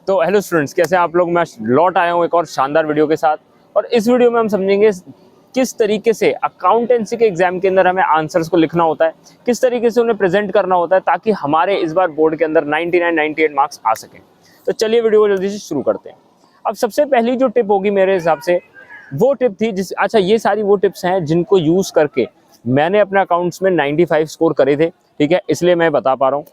तो hello students, कैसे हैं आप लोग। मैं लौट आया हूँ एक और शानदार वीडियो के साथ। और इस वीडियो में हम समझेंगे किस तरीके से अकाउंटेंसी के एग्जाम के अंदर हमें आंसर्स को लिखना होता है, किस तरीके से उन्हें प्रेजेंट करना होता है ताकि हमारे इस बार बोर्ड के अंदर 99 98 मार्क्स आ सकें। तो चलिए वीडियो को जल्दी से शुरू करते हैं। अब सबसे पहली जो टिप होगी मेरे हिसाब से वो टिप थी ये सारी वो टिप्स हैं जिनको यूज़ करके मैंने अपने अकाउंट्स में 95 स्कोर करे थे। ठीक है, इसलिए मैं बता पा रहा हूँ।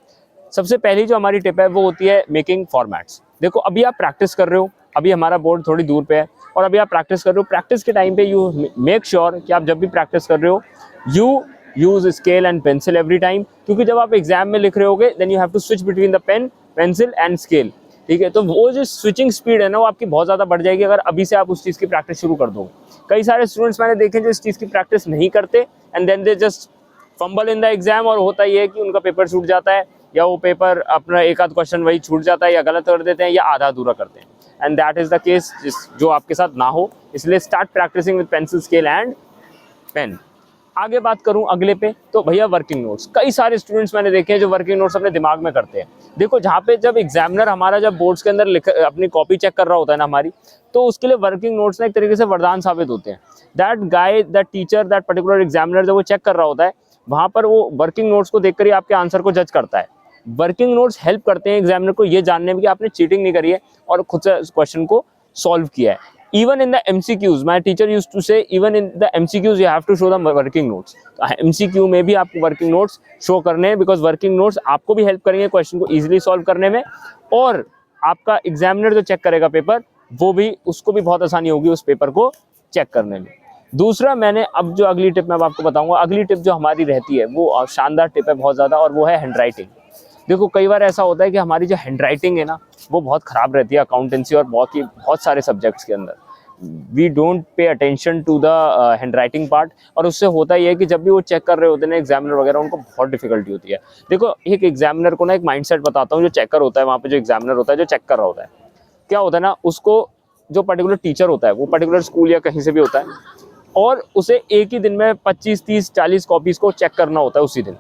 सबसे पहली जो हमारी टिप है वो होती है मेकिंग फॉर्मेट्स। देखो, अभी आप प्रैक्टिस कर रहे हो, अभी हमारा बोर्ड थोड़ी दूर पे है और अभी आप प्रैक्टिस कर रहे हो। प्रैक्टिस के टाइम पे यू मेक श्योर कि आप जब भी प्रैक्टिस कर रहे हो you use scale and pencil every time, क्योंकि जब आप एग्जाम में लिख रहे होगे then you have to switch between the pen, pencil and scale. ठीक है, तो वो जो स्विचिंग स्पीड है ना वो आपकी बहुत ज़्यादा बढ़ जाएगी अगर अभी से आप उस चीज़ की प्रैक्टिस शुरू कर दोगे। कई सारे स्टूडेंट्स मैंने देखे जो इस चीज़ की प्रैक्टिस नहीं करते and then they just fumble in the exam, और होता ये है कि उनका पेपर छूट जाता है या वो पेपर अपना एक आध क्वेश्चन वही छूट जाता है या गलत कर देते हैं या आधा अधूरा करते हैं। And that is the case जो आपके साथ ना हो, इसलिए start practising with pencil, scale and pen. आगे बात करूं अगले पे, तो भैया वर्किंग नोट्स। कई सारे स्टूडेंट्स मैंने देखे हैं जो वर्किंग नोट्स अपने दिमाग में करते हैं। देखो, जहाँ पे जब एग्जामिनर हमारा जब बोर्ड्स के अंदर अपनी कॉपी चेक कर रहा होता है ना हमारी, तो उसके लिए वर्किंग नोट्स ना एक तरीके से वरदान साबित होते हैं। That guy, that teacher, that particular examiner जब वो चेक कर रहा होता है वहाँ पर वो वर्किंग नोट्स को देखकर ही आपके आंसर को जज करता है। वर्किंग नोट्स हेल्प करते हैं एग्जामिनर को ये जानने में कि आपने चीटिंग नहीं करी है और खुद से क्वेश्चन को सॉल्व किया है। Even in the MCQs, my teacher used to say, even in the MCQs you have to show the working notes. तो MCQ में भी आपको working notes show करने हैं, because working notes आपको भी help करेंगे क्वेश्चन को easily solve करने में, और आपका एग्जामिनर जो चेक करेगा पेपर वो भी, उसको भी बहुत आसानी होगी उस पेपर को चेक करने में। दूसरा, मैंने अब जो अगली टिप मैं आपको बताऊंगा, अगली टिप जो हमारी रहती है वो शानदार टिप है बहुत ज़्यादा, और वो है हैंड राइटिंग। देखो, कई बार ऐसा होता है कि हमारी जो हैंड राइटिंग है ना वो बहुत ख़राब रहती है अकाउंटेंसी और बहुत सारे सब्जेक्ट्स के अंदर। We don't pay attention to the hand writing part, और उससे होता ही है कि जब भी वो चेक कर रहे होते हैं ना एग्जामिनर वगैरह, उनको बहुत डिफिकल्टी होती है। देखो, एक एग्जामिनर को ना एक माइंडसेट बताता हूँ, जो चेकर होता है वहाँ पे, जो एग्जामिनर होता है जो चेक कर रहा होता है, क्या होता है ना, उसको जो पर्टिकुलर टीचर होता है वो पर्टिकुलर स्कूल या कहीं से भी होता है, और उसे एक ही दिन में 25 30 40 कॉपीज़ को चेक करना होता है उसी दिन।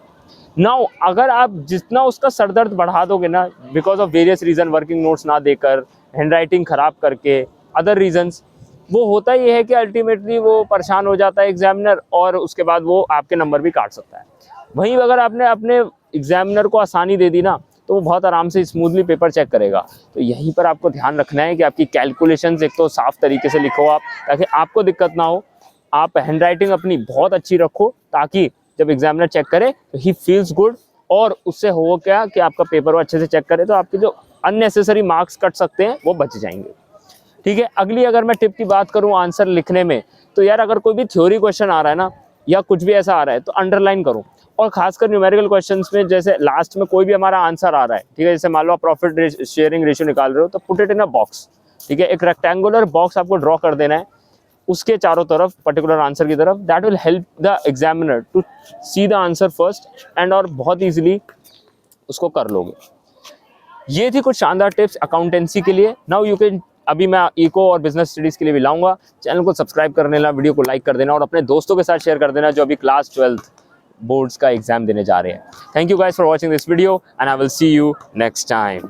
नाउ अगर आप जितना उसका सरदर्द बढ़ा दोगे ना, because of various reason, working notes ना देकर, हैंड राइटिंग खराब करके, अदर रीजंस, वो होता ही है कि अल्टीमेटली वो परेशान हो जाता है एग्जामिनर, और उसके बाद वो आपके नंबर भी काट सकता है। वहीं अगर आपने अपने एग्जामिनर को आसानी दे दी ना, तो वो बहुत आराम से स्मूथली पेपर चेक करेगा। तो यहीं पर आपको ध्यान रखना है कि आपकी कैलकुलेशंस एक तो साफ तरीके से लिखो आप, ताकि आपको दिक्कत ना हो। आप हैंड राइटिंग अपनी बहुत अच्छी रखो ताकि जब एग्जामिनर चेक करे तो ही फील्स गुड, और उससे हो क्या कि आपका पेपर वो अच्छे से चेक करे, तो आपके जो अननेसेसरी मार्क्स कट सकते हैं वो बच जाएंगे। ठीक है, अगली अगर मैं टिप की बात करूं आंसर लिखने में, तो यार अगर कोई भी थ्योरी क्वेश्चन आ रहा है ना या कुछ भी ऐसा आ रहा है तो अंडरलाइन करो, और खासकर न्यूमेरिकल क्वेश्चंस में जैसे लास्ट में कोई भी हमारा आंसर आ रहा है, ठीक है, जैसे मान लो आप प्रॉफिट शेयरिंग रेशियो निकाल रहे हो, तो put it in a box. ठीक है, एक रेक्टेंगुलर बॉक्स आपको ड्रॉ कर देना है उसके चारों तरफ, पर्टिकुलर आंसर की तरफ। That will help the examiner to see the answer first and, और बहुत ईजिली उसको कर लोगे। ये थी कुछ शानदार टिप्स अकाउंटेंसी के लिए। नाउ यू कैन, अभी मैं इको और बिजनेस स्टडीज के लिए भी लाऊंगा। चैनल को सब्सक्राइब कर लेना, वीडियो को लाइक कर देना, और अपने दोस्तों के साथ शेयर कर देना जो अभी क्लास 12th बोर्ड्स का एग्जाम देने जा रहे हैं। Thank you guys for watching this video and I will see you next time.